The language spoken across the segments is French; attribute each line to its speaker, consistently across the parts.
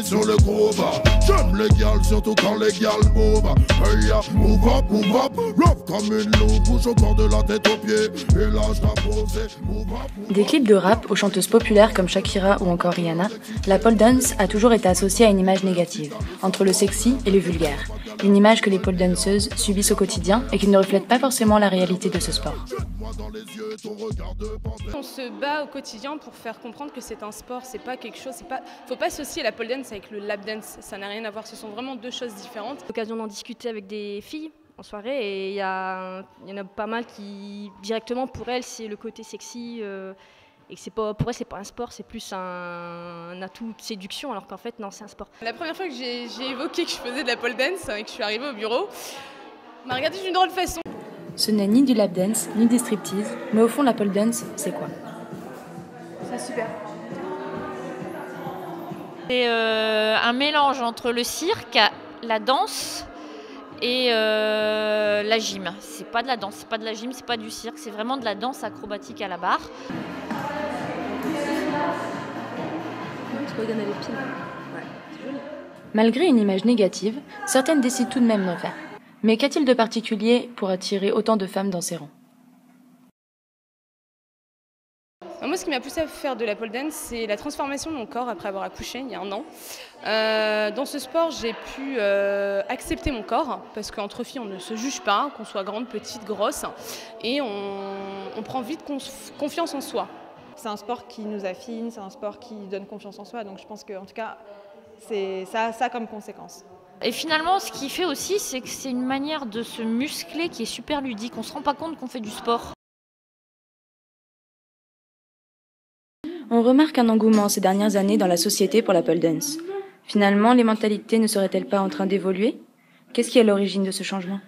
Speaker 1: pression, le groove. J'aime les gals, surtout quand les gals move. Hey, move up, love comme une loupe. Bouge au corps de la tête aux pieds. Et là, je la pose, move up.
Speaker 2: Des clips de rap aux chanteuses populaires comme Shakira ou encore Rihanna, la pole dance a toujours été associée à une image négative, entre le sexy et le vulgaire. Une image que les pole danseuses subissent au quotidien et qui ne reflète pas forcément la réalité de ce sport.
Speaker 3: On se bat au quotidien pour faire comprendre que c'est un sport, c'est pas quelque chose, faut pas associer la pole dance avec le lap dance, ça n'a rien à voir, ce sont vraiment deux choses différentes.
Speaker 4: L'occasion d'en discuter avec des filles en soirée et il y en a pas mal qui directement pour elles c'est le côté sexy et que pour elles c'est pas un sport, c'est plus un atout de séduction alors qu'en fait non, c'est un sport.
Speaker 3: La première fois que j'ai évoqué que je faisais de la pole dance et que je suis arrivée au bureau, on m'a regardée d'une drôle de façon.
Speaker 2: Ce n'est ni du lap dance, ni des striptease, mais au fond la pole dance, c'est quoi?
Speaker 5: C'est super.
Speaker 6: C'est un mélange entre le cirque, la danse et la gym. C'est pas de la danse, c'est pas de la gym, c'est pas du cirque, c'est vraiment de la danse acrobatique à la barre.
Speaker 2: Malgré une image négative, certaines décident tout de même d'en faire. Mais qu'a-t-il de particulier pour attirer autant de femmes dans ses rangs?
Speaker 3: Moi, ce qui m'a poussée à faire de la pole dance, c'est la transformation de mon corps après avoir accouché il y a un an. Dans ce sport, j'ai pu accepter mon corps, parce qu'entre filles, on ne se juge pas, qu'on soit grande, petite, grosse, et on prend vite confiance en soi.
Speaker 5: C'est un sport qui nous affine, c'est un sport qui donne confiance en soi, donc je pense qu'en tout cas, ça a ça comme conséquence.
Speaker 6: Et finalement, ce qui fait aussi, c'est que c'est une manière de se muscler qui est super ludique. On ne se rend pas compte qu'on fait du sport.
Speaker 2: On remarque un engouement ces dernières années dans la société pour la pole dance. Finalement, les mentalités ne seraient-elles pas en train d'évoluer? Qu'est-ce qui est à l'origine de ce changement?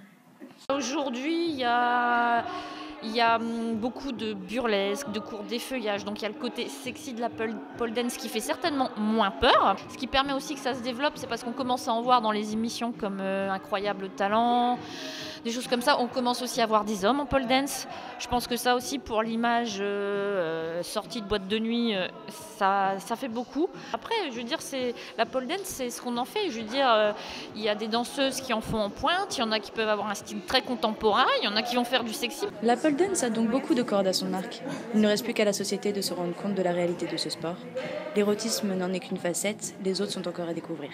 Speaker 6: Aujourd'hui, il y a beaucoup de burlesque, de cours d'effeuillage, donc il y a le côté sexy de la pole dance qui fait certainement moins peur. Ce qui permet aussi que ça se développe, c'est parce qu'on commence à en voir dans les émissions comme Incroyable Talent, des choses comme ça. On commence aussi à voir des hommes en pole dance. Je pense que ça aussi, pour l'image sortie de boîte de nuit, ça fait beaucoup. Après, je veux dire, la pole dance, c'est ce qu'on en fait. Je veux dire, il y a des danseuses qui en font en pointe, il y en a qui peuvent avoir un style très contemporain, il y en a qui vont faire du sexy.
Speaker 2: La pole dance a donc beaucoup de cordes à son arc. Il ne reste plus qu'à la société de se rendre compte de la réalité de ce sport. L'érotisme n'en est qu'une facette, les autres sont encore à découvrir.